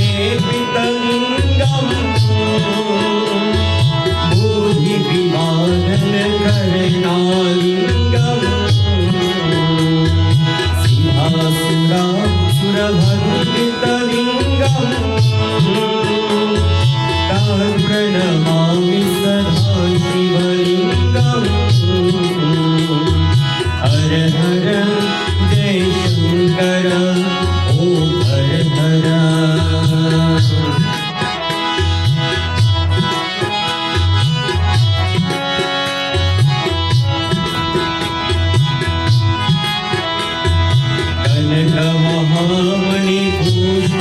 लेपितलिङ्गं भूरिविमाननकरणालिङ्गं सिंहासुरासुरभन्दितलिङ्गं प्रणमामि सदा शिवलिङ्गं हर हर जय शङ्कर ॐ हर हर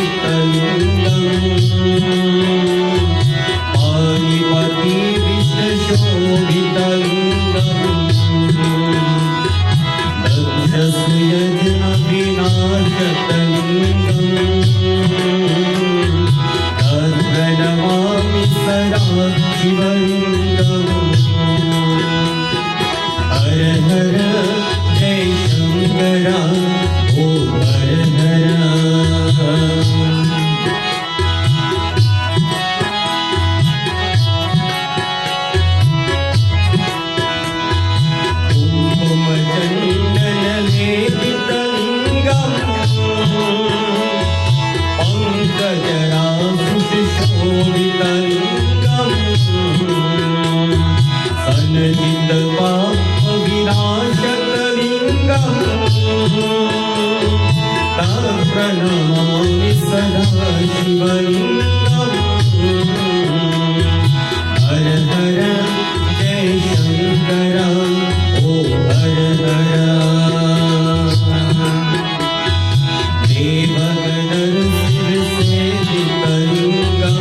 कनकमहामणिभूषितलिङ्गं पाणिपति विष्णुशोभितलिङ्गं दक्षसुयज्ञविनाशकलिङ्गं तत्प्रणमामि सदा शिवलिङ्गं हर हर जय शङ्कर ॐ हर हर कुङ्कुमचन्दनलेपितलिङ्गं पङ्कजरासुशोभितलिङ्गं सनजितपापविनाशकलिङ्गं प्रणमामि सदा शिवलिङ्गं हर हर जय शङ्कर ॐ हर हर देवगणर्षिसेवितलिङ्गं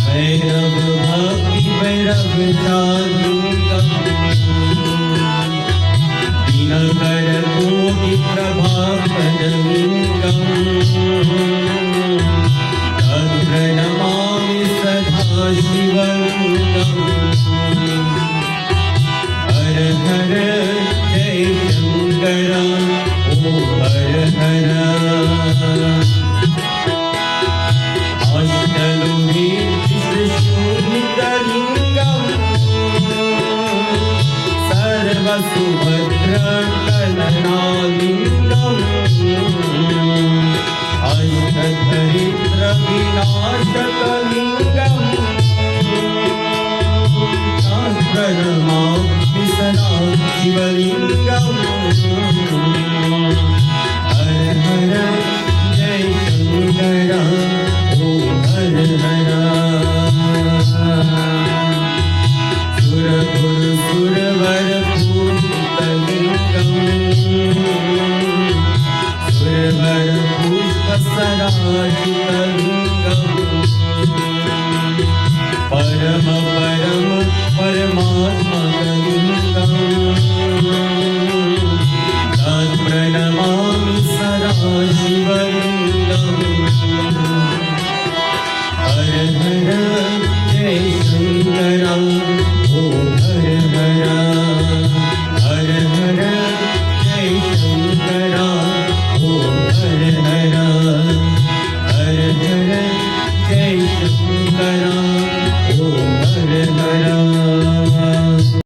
भैरवभक्तिभैरवचालिङ्गं दिनकरकोटिप्रभाकरलिङ्गं तत्प्रणमामि सदा शिवलिङ्गं हर हर जय शङ्कर ॐ हर हर अष्टलोहि विष्णुशोभितलिङ्गं सर्वसुभद्रकलनालिङ्गं अष्टदरिद्रविनाशकलिङ्गं प्रणमामि सदा शिवलिङ्गं हर हर जय शङ्कर ॐ हर हर सुरवरपूजितलिङ्गं सुरवरपुष्पसराजितं